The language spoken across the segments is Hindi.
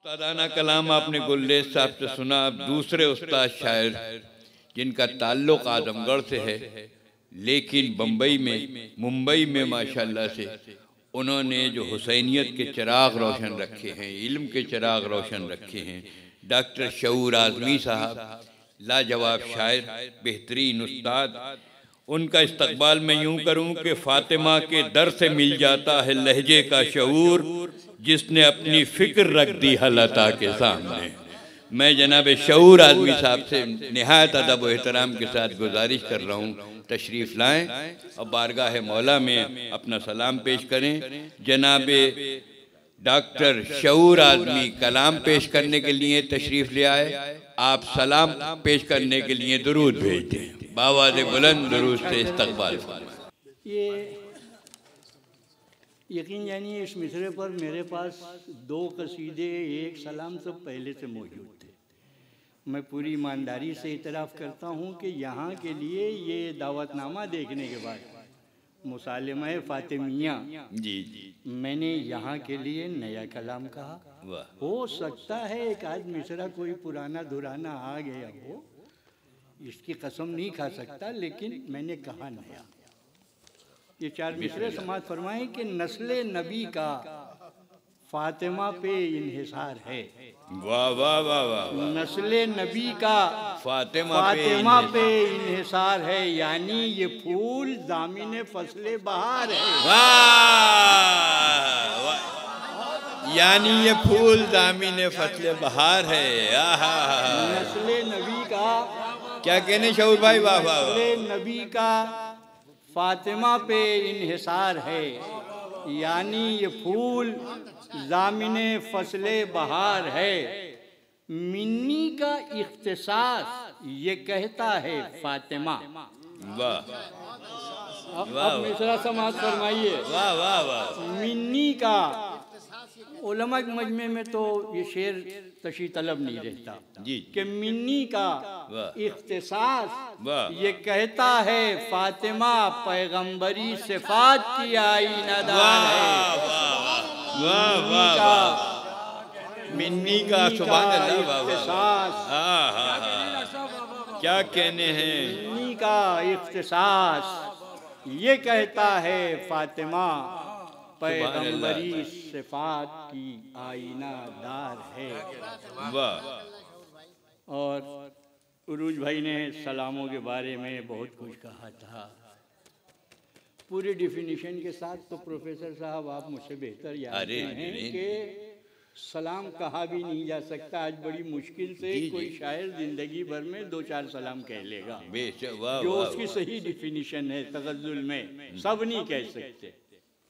उस्तादाना कलाम आपने गुलरेज साहब से सुना। अब दूसरे उस्ताद शायर जिनका ताल्लुक आजमगढ़ से है लेकिन मुंबई में माशाल्लाह से उन्होंने जो हुसैनियत के चिराग रोशन रखे हैं, इल्म के चिराग रोशन रखे हैं, डॉक्टर शऊर आज़मी साहब लाजवाब शायर, बेहतरीन उस्ताद। उनका इस्तकबाल मैं यूँ करूँ कि फ़ातिमा के दर से मिल जाता है लहजे का शऊर, जिसने अपनी फ़िक्र रख दी हलता के सामने। मैं जनाब शऊर आज़मी साहब से निहायत अदब व एहतराम के साथ गुजारिश कर रहा हूँ तशरीफ़ लाएँ और बारगाह मौला में अपना सलाम पेश करें। जनाब डॉक्टर शऊर आज़मी कलाम पेश करने के लिए तशरीफ़ ले आए। आप सलाम पेश करने के लिए दुरूद भेज दें। बावाज़े बुलंद दुरूद से इस्तकबाल फरमाएं। ये यकीन जानिए इस मिसरे पर मेरे पास 2 कसीदे, 1 सलाम सब पहले से मौजूद थे। मैं पूरी ईमानदारी से इतराफ़ करता हूँ कि यहाँ के लिए ये दावतनामा देखने के बाद मुसालिमा फ़ातिमिया जी मैंने यहाँ के लिए नया कलाम कहा। हो सकता है एक आध मिसरा कोई पुराना दुराना आ गया हो, इसकी कसम नहीं खा सकता, लेकिन मैंने कहा नया। ये 4 मिसरे समाअत फरमाएं कि नस्ले नबी का फातिमा पे इन्हिसार है। वाह वाह वाह वाह। नस्ले नबी का फातिमा पे इन्हिसार है, यानी ये फूल दामिने फसले बहार है। वाह, यानी ये फूल दामिने फसले बहार है। नस्ले नबी का क्या कहने शऊर भाई? वाह वाह। नस्ले नबी का फातिमा पे इन्हिसार है, यानी ये फूल ज़ामिने फसले बहार है। मिन्नी का इख्तिसास ये कहता है फातिमा। वाह। अब मिसरा समाअत फरमाइए। वाह वाह वाह। मिन्नी का उलमा के मजमे में तो ये शेर तशी तलब नहीं रहता जी कि मिन्नी का इख्तिसास ये कहता है फातिमा पैगंबरी सिफात की आईनादार है। वाह वाह वाह। मिन्नी का सुभान अल्लाह। क्या कहने हैं? मिन्नी का इख्तिसास ये कहता है फातिमा पैगंबरी सिफात की आईनादार है। वाह। और उरूज भाई ने सलामों के बारे में बहुत कुछ कहा था, पूरी डिफिनीशन के साथ। तो प्रोफेसर साहब आप मुझसे बेहतर याद हैं कि सलाम कहा भी नहीं जा सकता। आज बड़ी मुश्किल से कोई शायर जिंदगी भर में 2-4 सलाम कह लेगा जो उसकी सही डिफिनीशन है। तगज़्ज़ुल में सब नहीं कह सकते।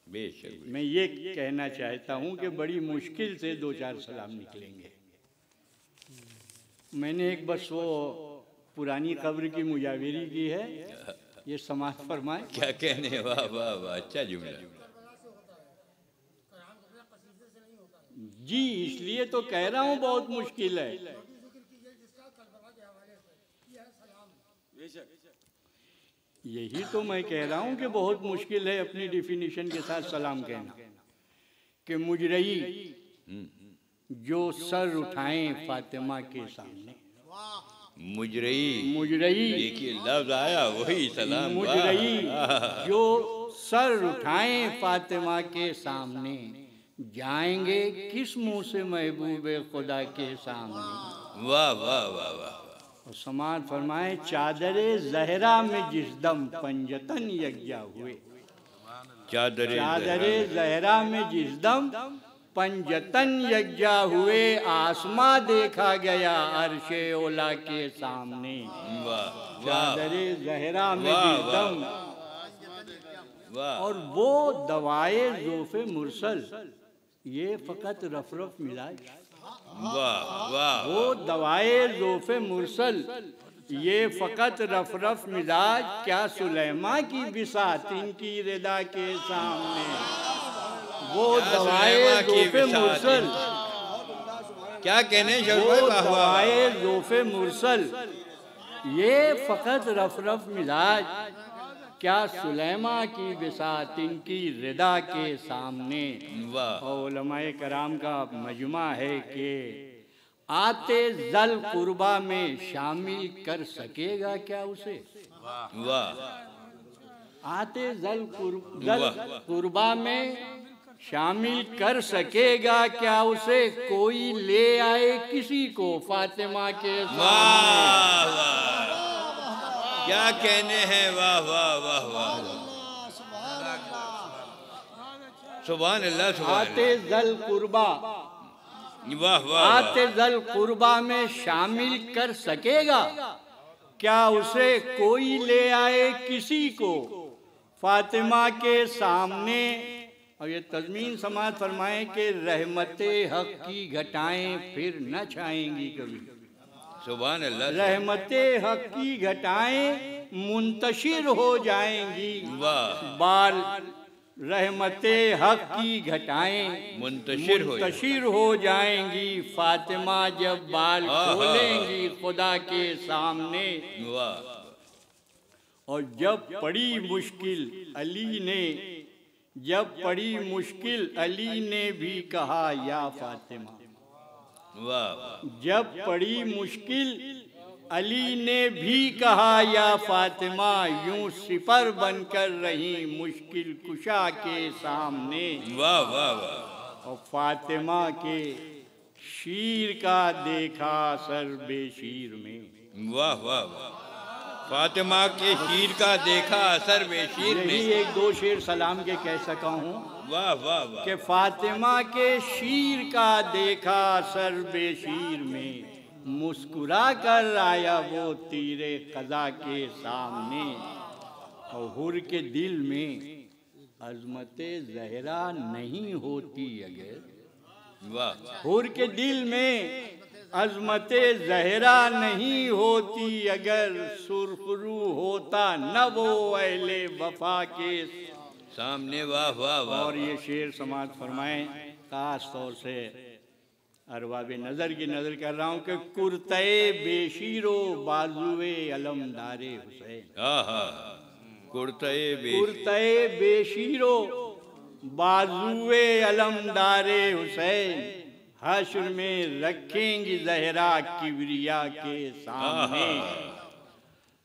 मैं ये कहना चाहता हूँ कि बड़ी मुश्किल से 2-4 सलाम निकलेंगे। मैंने एक बस वो पुरानी कब्र की मुजाविरी की है, ये समाअत फरमाए। क्या कहने? वाह वाह वाह, अच्छा जुमला जी, इसलिए तो कह रहा हूँ बहुत मुश्किल है। यही तो मैं कह रहा हूँ कि बहुत मुश्किल है अपनी डिफिनीशन के साथ सलाम कहना। कि मुजरई जो सर उठाएं फातिमा के सामने। मुजरई देखिए लफ्ज आया वही सलाम। मुजरई जो सर उठाएं फातिमा के सामने, जाएंगे किस मुंह से महबूबे खुदा के सामने। वाह वाह वाह वाह। और समाअत फरमाए चादरे ज़हरा में जिस दम पंजतन यज्ञा हुए। चादरे ज़हरा में जिस दम पंजतन यज्ञा हुए, आसमां देखा गया अर्शे ओला के सामने। चादरे ज़हरा में जिस दम। और वो दवाए ज़ोफ़े मुरसल ये फ़कत रफ़रफ़ मिलाज। वाह वाह। वो दवाए ज़ोफ़े मुरसल ये फ़कत रफ़रफ़ मिजाज, क्या सुलेमा की बिसात इनकी रिदा के सामने। वो दवाए ज़ोफ़े मुरसल। क्या कहने? वो दवाए ज़ोफ़े मुरसल ये फ़कत रफ़रफ़ मिजाज, क्या सुलेमा की बिसात इनकी रिदा के सामने। और उलमाए कराम का मजमा है कि आते जल कुर्बा में शामिल कर सकेगा क्या उसे। आते जल कुर्बा में शामिल कर सकेगा क्या उसे, कोई ले आए किसी को फातिमा के सामने। क्या कहने हैं, वाह वाह वाह वाह, सुभान अल्लाह सुभान। आते जल कुर्बा, वाह वाह, आते जल कुर्बा में शामिल कर सकेगा क्या उसे, कोई ले आए किसी को फातिमा के सामने। और ये तज़मीन समात फरमाएं कि रहमते हक की घटाएं फिर न छाएंगी कभी। सुभान अल्लाह। रहमते हक की घटाएं मुंतशिर हो जाएंगी। वाह। बाल रहमते हक की घटाएं मुंतशिर हो जाएंगी। फातिमा जब बाल खोलेंगी खुदा के सामने। वाह। और जब पड़ी मुश्किल अली ने भी कहा या फातिमा। वाह। जब पड़ी मुश्किल अली ने भी कहा या फातिमा, यूं सिपर बनकर रही मुश्किल कुशा के सामने। वाह वाह वाह। और फातिमा के शीर का देखा सर बेशीर में। वाह वाह वाह। फातिमा के शीर का देखा असर बेशीर में। यही एक दो शेर सलाम के कह सका हूँ। वाह वाह वाह। कि फातिमा के शीर का देखा असर बेशीर में, मुस्कुरा कर आया वो तीरे कज़ा के सामने। और हुर के दिल में अज़मते ज़हरा नहीं होती अगर। वाह। हुर के दिल में अज़मते ज़हरा नहीं होती अगर, सुरखरू होता न वो अहले वफा के सामने। वाह वाह वाह। और ये शेर समात फरमाएं, खास तौर से अरबाब नज़र की नज़र कर रहा हूँ कि कुर्ते बेशीरो बाजुए अलमदारे हुसैन। कुर्ते बेशीरो बाजुए अलमदारे हुसैन, हश्र में रखेंगी ज़हरा किबरिया के सामने।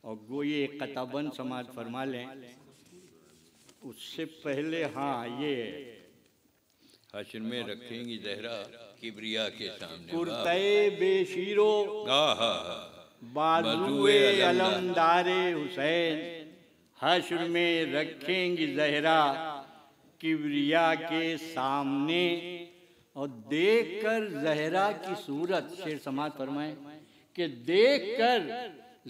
और गोये कताबन समात फरमा लें उससे पहले। हाँ, ये हश्र में रखेंगी ज़हरा किबरिया के सामने। कुर्ते बेशीरो बाजुए अलमदारे हुसैन, हश्र में रखेंगी ज़हरा किबरिया के सामने। और देखकर ज़हरा की सूरत, शेर समात फरमाएं कि देखकर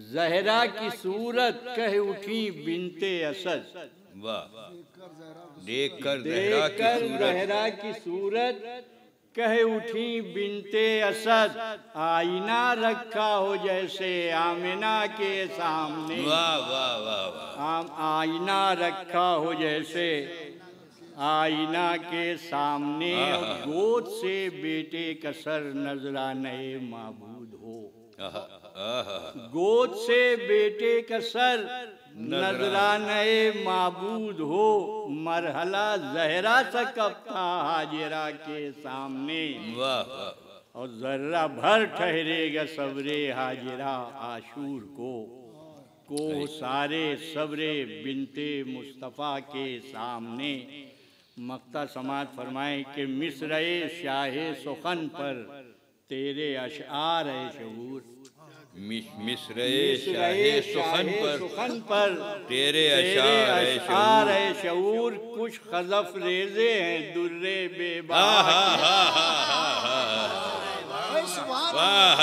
ज़हरा की सूरत कह उठी बिनते असद। वाह। देखकर ज़हरा की सूरत कह उठी बिनते असद, आईना रखा हो जैसे आमिना के सामने। वाह वाह वाह। आईना रखा हो जैसे आईना के सामने। गोद से बेटे का सर नजराने माबूद हो। गोद से बेटे का सर नजराने माबूद हो, मरहला ज़हरा सकता हाजिरा के सामने। वाह। और जर्रा भर ठहरेगा सब्रे हाजिरा आशूर को सारे सब्रे बिनते मुस्तफ़ा के सामने। मक्ता समात फरमाएं कि मिस्रे शाहे सुखन पर तेरे अशआर है शऊर। मिस्रे शाहे सुखन पर तेरे अशआर है शऊर, कुछ खज़फ रेज़े हैं दुर्रे बेबहा। वाह।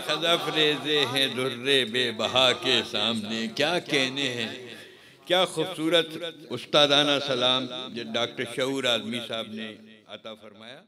खज़फ रेज़े हैं दुर्रे बेबहा के सामने। क्या कहने हैं, क्या खूबसूरत उस्तादाना सलाम डॉक्टर शऊर आज़मी साहब ने अता फरमाया।